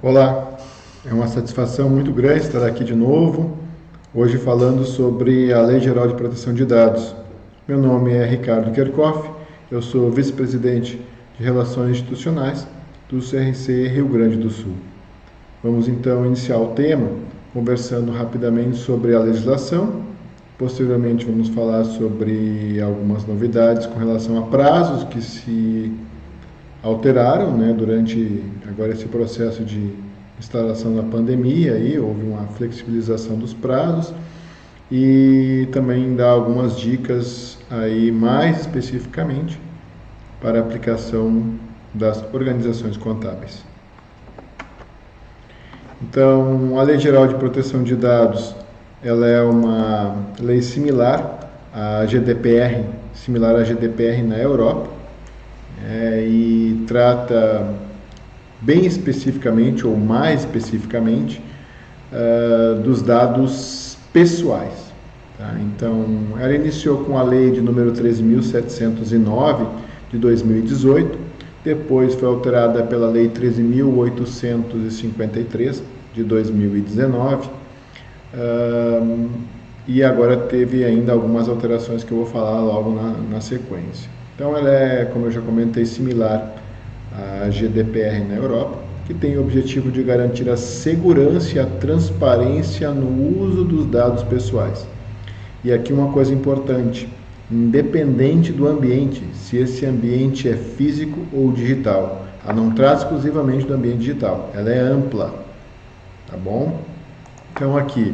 Olá, é uma satisfação muito grande estar aqui de novo, hoje falando sobre a Lei Geral de Proteção de Dados. Meu nome é Ricardo Kerkhoff, eu sou vice-presidente de Relações Institucionais do CRC Rio Grande do Sul. Vamos então iniciar o tema conversando rapidamente sobre a legislação. Posteriormente vamos falar sobre algumas novidades com relação a prazos que se alteraram, né, durante agora esse processo de instalação da pandemia. Aí houve uma flexibilização dos prazos e também dar algumas dicas aí mais especificamente para a aplicação das organizações contábeis. Então, a Lei Geral de Proteção de Dados, ela é uma lei similar à GDPR, na Europa, e trata bem especificamente, ou mais especificamente, dos dados pessoais. Tá? Então, ela iniciou com a lei de número 13.709 de 2018, depois foi alterada pela lei 13.853 de 2019, e agora teve ainda algumas alterações que eu vou falar logo na sequência. Então ela é, como eu já comentei, similar à GDPR na Europa, que tem o objetivo de garantir a segurança e a transparência no uso dos dados pessoais. E aqui uma coisa importante, independente do ambiente, se esse ambiente é físico ou digital. Ela não trata exclusivamente do ambiente digital, ela é ampla, tá bom? Então aqui,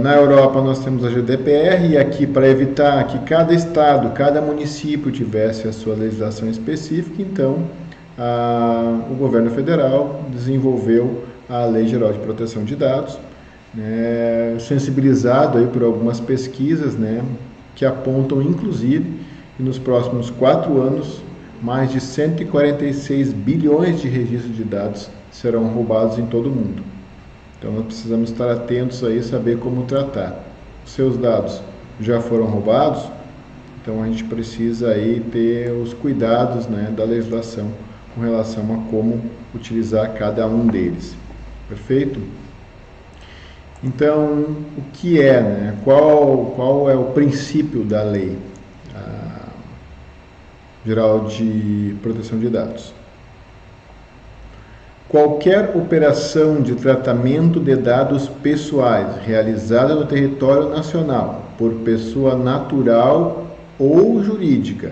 na Europa nós temos a GDPR, e aqui para evitar que cada estado, cada município tivesse a sua legislação específica, então o governo federal desenvolveu a Lei Geral de Proteção de Dados, sensibilizado aí por algumas pesquisas, que apontam inclusive que nos próximos 4 anos mais de 146 bilhões de registros de dados serão roubados em todo o mundo. Então nós precisamos estar atentos aí e saber como tratar. Os seus dados já foram roubados, então a gente precisa aí ter os cuidados, da legislação com relação a como utilizar cada um deles. Perfeito? Então, o que é, qual é o princípio da Lei Geral de Proteção de Dados? Qualquer operação de tratamento de dados pessoais realizada no território nacional por pessoa natural ou jurídica,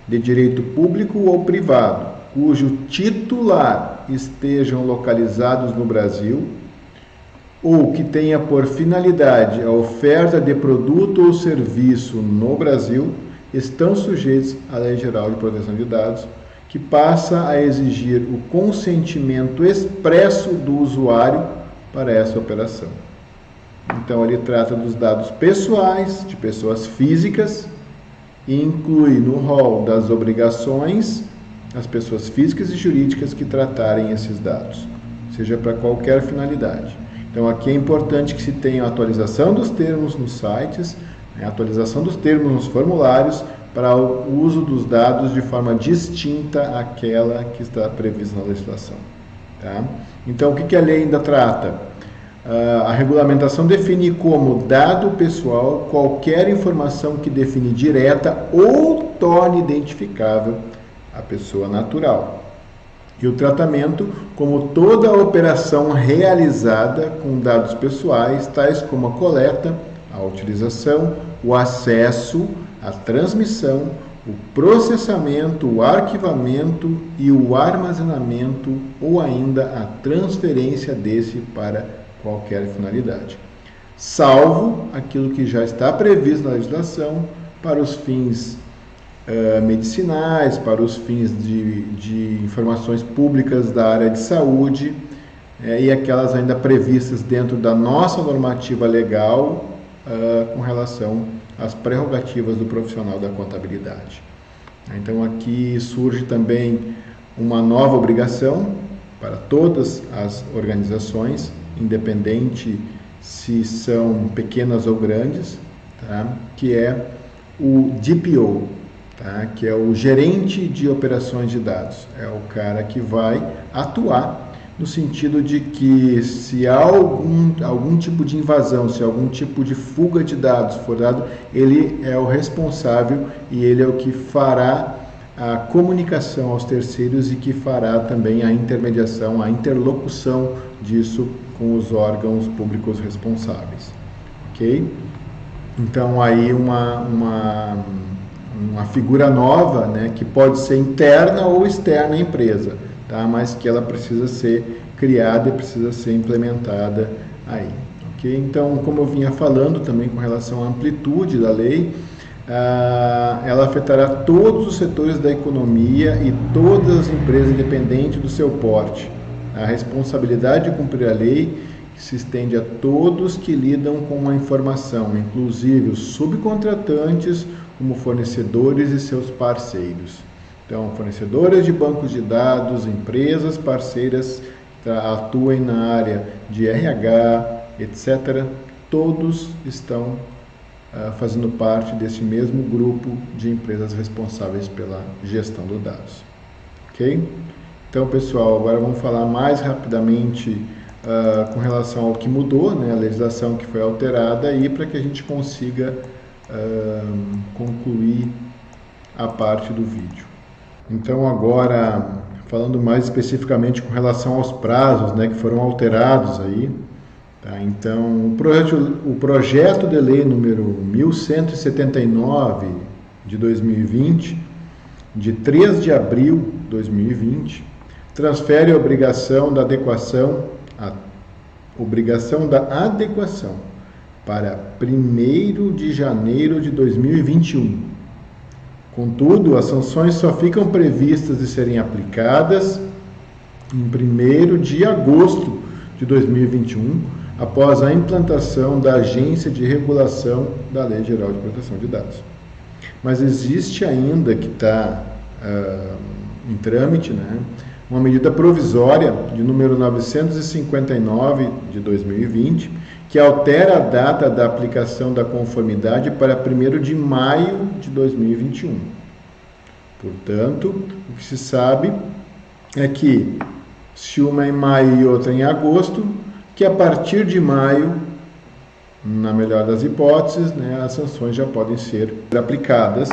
de direito público ou privado, cujo titular estejam localizados no Brasil, ou que tenha por finalidade a oferta de produto ou serviço no Brasil, estão sujeitos à Lei Geral de Proteção de Dados, que passa a exigir o consentimento expresso do usuário para essa operação. Então, ele trata dos dados pessoais de pessoas físicas e inclui no rol das obrigações as pessoas físicas e jurídicas que tratarem esses dados, seja para qualquer finalidade. Então, aqui é importante que se tenha a atualização dos termos nos sites, a atualização dos termos nos formulários, para o uso dos dados de forma distinta àquela que está prevista na legislação. Tá? Então, o que a lei ainda trata? A regulamentação define como dado pessoal qualquer informação que define direta ou torne identificável a pessoa natural. E o tratamento como toda operação realizada com dados pessoais, tais como a coleta, a utilização, o acesso, a transmissão, o processamento, o arquivamento e o armazenamento ou ainda a transferência desse para qualquer finalidade, salvo aquilo que já está previsto na legislação para os fins medicinais, para os fins de informações públicas da área de saúde e aquelas ainda previstas dentro da nossa normativa legal com relação às prerrogativas do profissional da contabilidade. Então aqui surge também uma nova obrigação para todas as organizações, independente se são pequenas ou grandes, tá? Que é o DPO, tá? Que é o gerente de operações de dados. É o cara que vai atuar no sentido de que se há algum tipo de invasão, se algum tipo de fuga de dados for dado, ele é o responsável e ele é o que fará a comunicação aos terceiros e que fará também a intermediação, a interlocução disso com os órgãos públicos responsáveis. Ok? Então, aí uma figura nova, né, que pode ser interna ou externa à empresa, tá? Mas que ela precisa ser criada e precisa ser implementada aí. Ok? Então, como eu vinha falando também com relação à amplitude da lei, ela afetará todos os setores da economia e todas as empresas independentes do seu porte. A responsabilidade de cumprir a lei se estende a todos que lidam com a informação, inclusive os subcontratantes, como fornecedores e seus parceiros. Então, fornecedores de bancos de dados, empresas parceiras que atuem na área de RH, etc., todos estão fazendo parte desse mesmo grupo de empresas responsáveis pela gestão dos dados. Ok? Então, pessoal, agora vamos falar mais rapidamente com relação ao que mudou, né, a legislação que foi alterada aí, para que a gente consiga concluir a parte do vídeo. Então, agora, falando mais especificamente com relação aos prazos, né, que foram alterados aí, tá? Então, o projeto de lei número 1179 de 2020, de 3 de abril de 2020, transfere a obrigação da adequação para 1º de janeiro de 2021. Contudo, as sanções só ficam previstas de serem aplicadas em 1º de agosto de 2021, após a implantação da Agência de Regulação da Lei Geral de Proteção de Dados. Mas existe ainda, que está em trâmite, né, uma medida provisória de número 959 de 2020, que altera a data da aplicação da conformidade para 1º de maio de 2021. Portanto, o que se sabe é que, se uma em maio e outra em agosto, que a partir de maio, na melhor das hipóteses, né, as sanções já podem ser aplicadas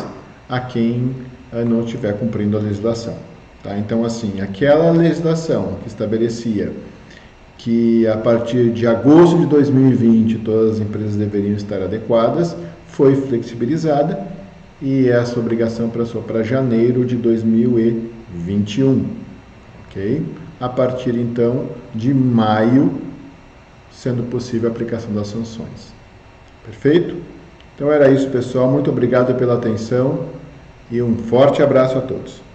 a quem não estiver cumprindo a legislação. Tá? Então, assim, aquela legislação que estabelecia que a partir de agosto de 2020 todas as empresas deveriam estar adequadas, foi flexibilizada e essa obrigação passou para janeiro de 2021. Ok? A partir, então, de maio, sendo possível a aplicação das sanções. Perfeito? Então era isso, pessoal. Muito obrigado pela atenção e um forte abraço a todos.